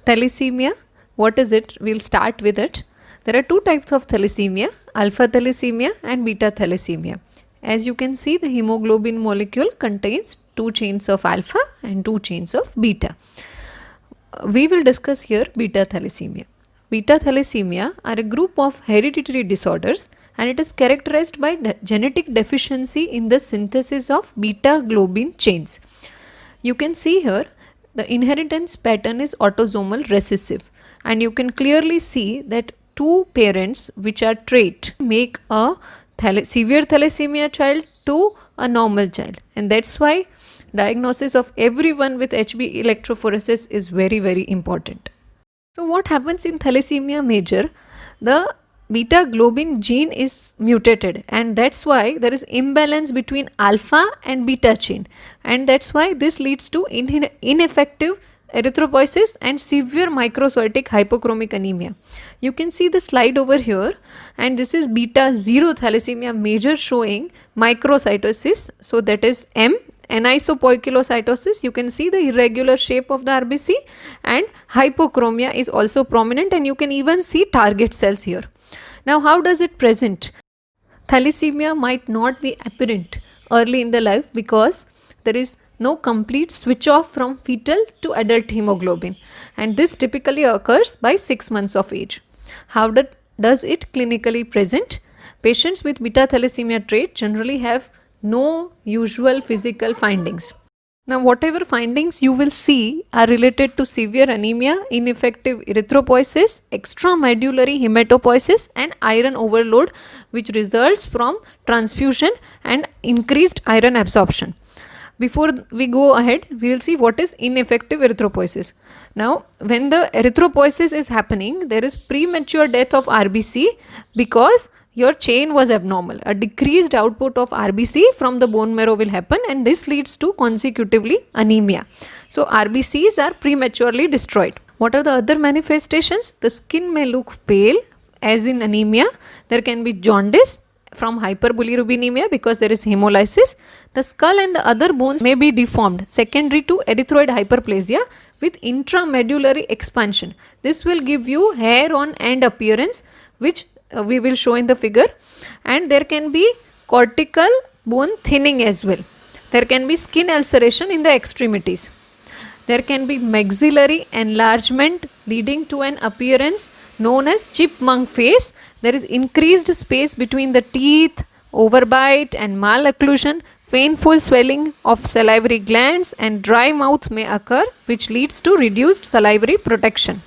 Thalassemia, what is it? We'll start with it. There are two types of thalassemia, alpha thalassemia and beta thalassemia. As you can see, the hemoglobin molecule contains two chains of alpha and two chains of beta. We will discuss here beta thalassemia. Beta thalassemia are a group of hereditary disorders, and it is characterized by genetic deficiency in the synthesis of beta globin chains. You can see here the inheritance pattern is autosomal recessive, and you can clearly see that two parents which are trait make a severe thalassemia child to a normal child, and that's why diagnosis of everyone with HB electrophoresis is very, very important. So what happens in thalassemia major? The beta globin gene is mutated, and that's why there is imbalance between alpha and beta chain, and that's why this leads to ineffective erythropoiesis and severe microcytic hypochromic anemia. You can see the slide over here, and this is beta 0 thalassemia major showing microcytosis, so that is M. Anisopoikilocytosis, you can see the irregular shape of the RBC, and hypochromia is also prominent, and you can even see target cells here. Now, how does it present? Thalassemia might not be apparent early in the life because there is no complete switch off from fetal to adult hemoglobin, and this typically occurs by 6 months of age. How does it clinically present? Patients with beta thalassemia trait generally have no usual physical findings. Now, whatever findings you will see are related to severe anemia, ineffective erythropoiesis, extramedullary hematopoiesis, and iron overload, which results from transfusion and increased iron absorption. Before we go ahead, we will see what is ineffective erythropoiesis. Now, when the erythropoiesis is happening, there is premature death of RBC because your chain was abnormal. A decreased output of RBC from the bone marrow will happen, and this leads to consecutively anemia. So RBCs are prematurely destroyed. What are the other manifestations? The skin may look pale as in anemia. There can be jaundice from hyperbilirubinemia because there is hemolysis. The skull and the other bones may be deformed secondary to erythroid hyperplasia with intramedullary expansion. This will give you hair on end appearance, which we will show in the figure, and there can be cortical bone thinning as well. There can be skin ulceration in the extremities. There can be maxillary enlargement leading to an appearance known as chipmunk face. There is increased space between the teeth, overbite and malocclusion. Painful swelling of salivary glands and dry mouth may occur, which leads to reduced salivary protection.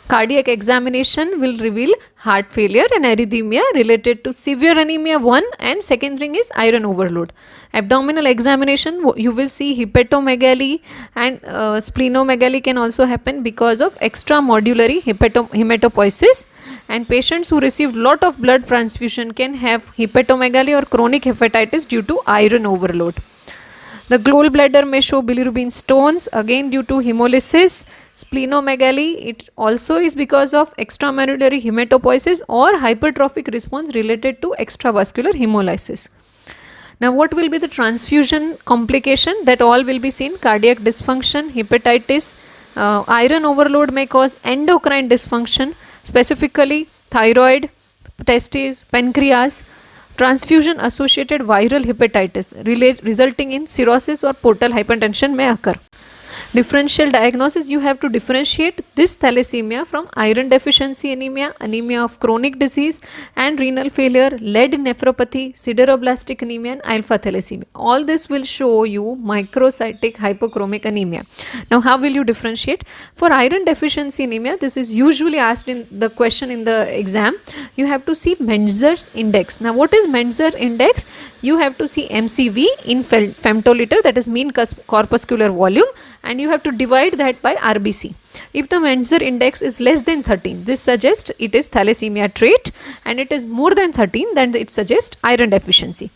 Cardiac examination will reveal heart failure and arrhythmia related to severe anemia 1, and second thing is iron overload. Abdominal examination, you will see hepatomegaly, and splenomegaly can also happen because of extramedullary hematopoiesis, and patients who received lot of blood transfusion can have hepatomegaly or chronic hepatitis due to iron overload. The gallbladder may show bilirubin stones, again due to hemolysis. Splenomegaly, it also is because of extramedullary hematopoiesis or hypertrophic response related to extravascular hemolysis. Now, what will be the transfusion complication? That all will be seen: cardiac dysfunction, hepatitis, iron overload may cause endocrine dysfunction, specifically thyroid, testes, pancreas. Transfusion associated viral hepatitis resulting in cirrhosis or portal hypertension may occur. Differential diagnosis, you have to differentiate this thalassemia from iron deficiency anemia, anemia of chronic disease and renal failure, lead nephropathy, sideroblastic anemia and alpha thalassemia. All this will show you microcytic hypochromic anemia. Now, how will you differentiate? For iron deficiency anemia, this is usually asked in the question in the exam. You have to see Mentzer's index. Now, what is Mentzer index? You have to see MCV in femtoliter, that is mean corpuscular volume, and you have to divide that by RBC. If the Mentzer index is less than 13, this suggests it is thalassemia trait, and it is more than 13, then it suggests iron deficiency.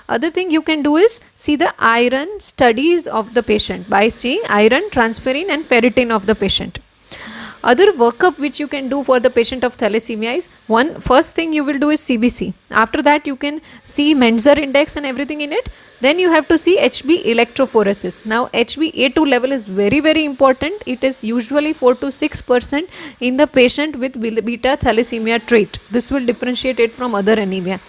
Other thing you can do is see the iron studies of the patient by seeing iron, transferrin and ferritin of the patient. Other workup which you can do for the patient of thalassemia is, first thing you will do is CBC. After that you can see Menzer index and everything in it. Then you have to see HB electrophoresis. Now HbA2 level is very very important. It is usually 4 to 6% in the patient with beta thalassemia trait. This will differentiate it from other anemia.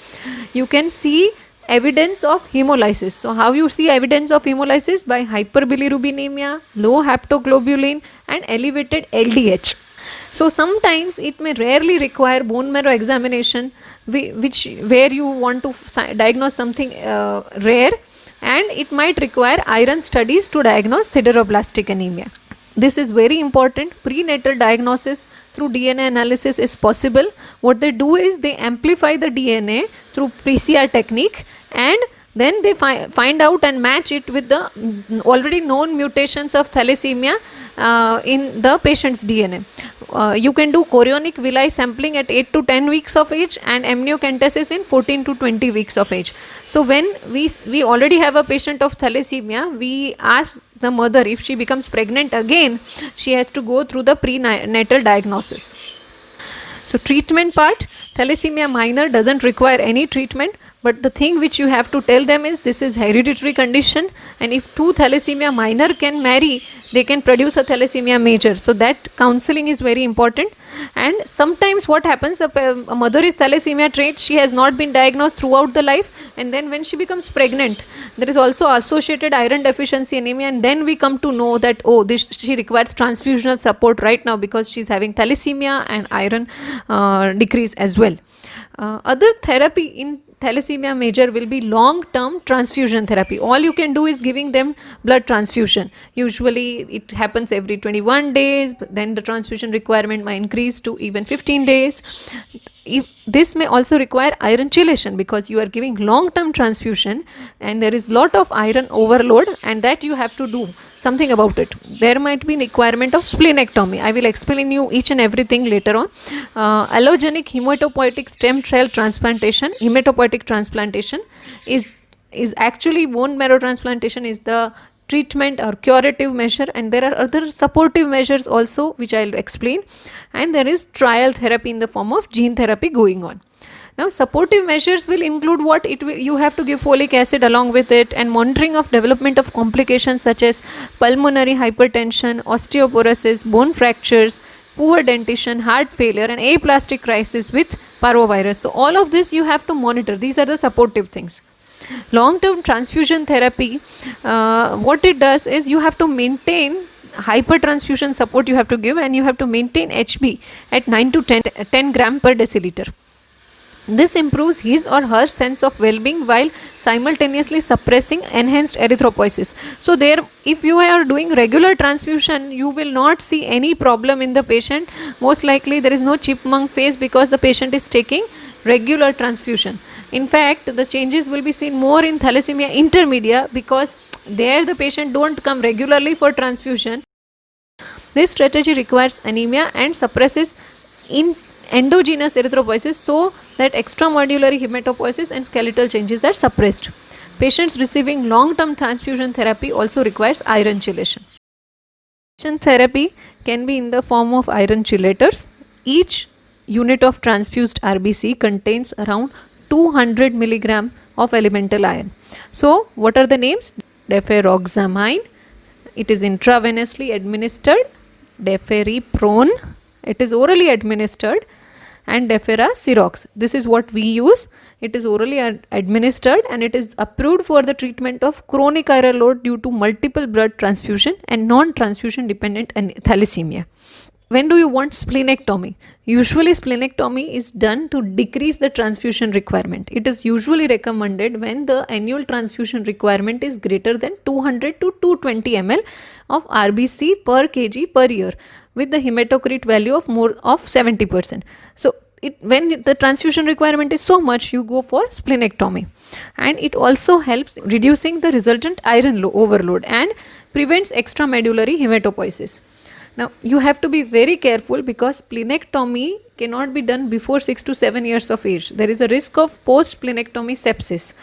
You can see evidence of hemolysis. So how you see evidence of hemolysis? By hyperbilirubinemia, low haptoglobulin and elevated LDH. So sometimes it may rarely require bone marrow examination, where you want to diagnose something rare, and it might require iron studies to diagnose sideroblastic anemia. This is very important. Prenatal diagnosis through DNA analysis is possible. What they do is they amplify the DNA through PCR technique, and then they find out and match it with the already known mutations of thalassemia in the patient's DNA. You can do chorionic villi sampling at 8 to 10 weeks of age and amniocentesis in 14 to 20 weeks of age. So when we already have a patient of thalassemia, we ask the mother, if she becomes pregnant again, she has to go through the prenatal diagnosis. So treatment part, thalassemia minor doesn't require any treatment, but the thing which you have to tell them is this is hereditary condition, and if two thalassemia minor can marry, they can produce a thalassemia major. So that counseling is very important. And sometimes what happens, a mother is thalassemia trait, she has not been diagnosed throughout the life, and then when she becomes pregnant, there is also associated iron deficiency anemia, and then we come to know that, oh, she requires transfusional support right now because she is having thalassemia and iron decrease as well. Other therapy in thalassemia major will be long-term transfusion therapy. All you can do is giving them blood transfusion. Usually it happens every 21 days, then the transfusion requirement might increase to even 15 days. This may also require iron chelation because you are giving long-term transfusion and there is lot of iron overload, and that you have to do something about it. There might be requirement of splenectomy. I will explain you each and everything later on. Allogenic hematopoietic stem cell transplantation, hematopoietic transplantation is actually bone marrow transplantation is the treatment or curative measure, and there are other supportive measures also which I will explain, and there is trial therapy in the form of gene therapy going on. Now supportive measures will include what you have to give folic acid along with it, and monitoring of development of complications such as pulmonary hypertension, osteoporosis, bone fractures, poor dentition, heart failure and aplastic crisis with parvovirus. So all of this you have to monitor. These are the supportive things. Long-term transfusion therapy, what it does is you have to maintain hypertransfusion support you have to give, and you have to maintain HB at 9 to 10 gram per deciliter. This improves his or her sense of well-being while simultaneously suppressing enhanced erythropoiesis. So there, if you are doing regular transfusion, you will not see any problem in the patient. Most likely there is no chipmunk phase because the patient is taking regular transfusion. In fact, the changes will be seen more in thalassemia intermedia because there the patient don't come regularly for transfusion. This strategy requires anemia and suppresses endogenous erythropoiesis so that extramedullary hematopoiesis and skeletal changes are suppressed. Patients receiving long-term transfusion therapy also requires iron chelation. Therapy can be in the form of iron chelators. Each unit of transfused RBC contains around 200 milligram of elemental iron. So what are the names? Deferoxamine, it is intravenously administered. Deferiprone, it is orally administered. And Deferasirox, this is what we use. It is orally administered and it is approved for the treatment of chronic iron load due to multiple blood transfusion and non-transfusion dependent thalassemia. When do you want splenectomy? Usually splenectomy is done to decrease the transfusion requirement. It is usually recommended when the annual transfusion requirement is greater than 200 to 220 ml of RBC per kg per year with the hematocrit value of more of 70%. So when the transfusion requirement is so much, you go for splenectomy, and it also helps reducing the resultant iron overload and prevents extramedullary hematopoiesis. Now you have to be very careful because splenectomy cannot be done before 6 to 7 years of age. There is a risk of post splenectomy sepsis,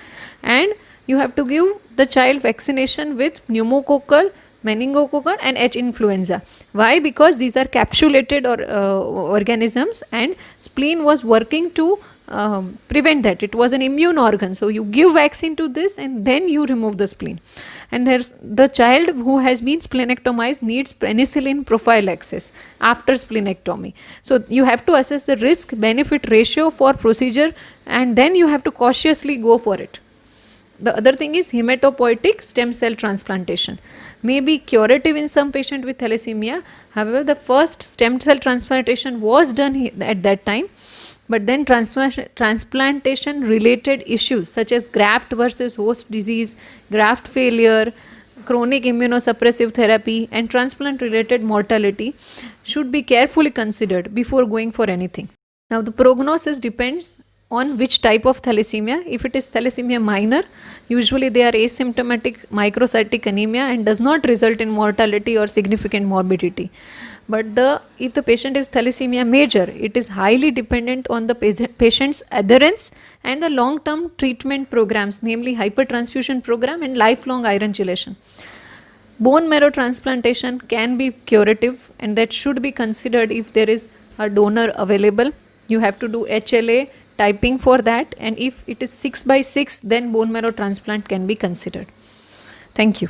and you have to give the child vaccination with pneumococcal, meningococcal and H. influenza. Why? Because these are capsulated organisms, and spleen was working to prevent that. It was an immune organ, so you give vaccine to this and then you remove the spleen. And there's the child who has been splenectomized needs penicillin prophylaxis after splenectomy. So you have to assess the risk benefit ratio for procedure, and then you have to cautiously go for it. The other thing is hematopoietic stem cell transplantation. May be curative in some patient with thalassemia. However, the first stem cell transplantation was done at that time. But then transplantation related issues such as graft versus host disease, graft failure, chronic immunosuppressive therapy, and transplant related mortality should be carefully considered before going for anything. Now, the prognosis depends on which type of thalassemia. If it is thalassemia minor, usually they are asymptomatic microcytic anemia and does not result in mortality or significant morbidity. But if the patient is thalassemia major, it is highly dependent on the patient's adherence and the long-term treatment programs, namely hypertransfusion program and lifelong iron chelation. Bone marrow transplantation can be curative, and that should be considered if there is a donor available. You have to do HLA typing for that, and if it is 6/6, then bone marrow transplant can be considered. Thank you.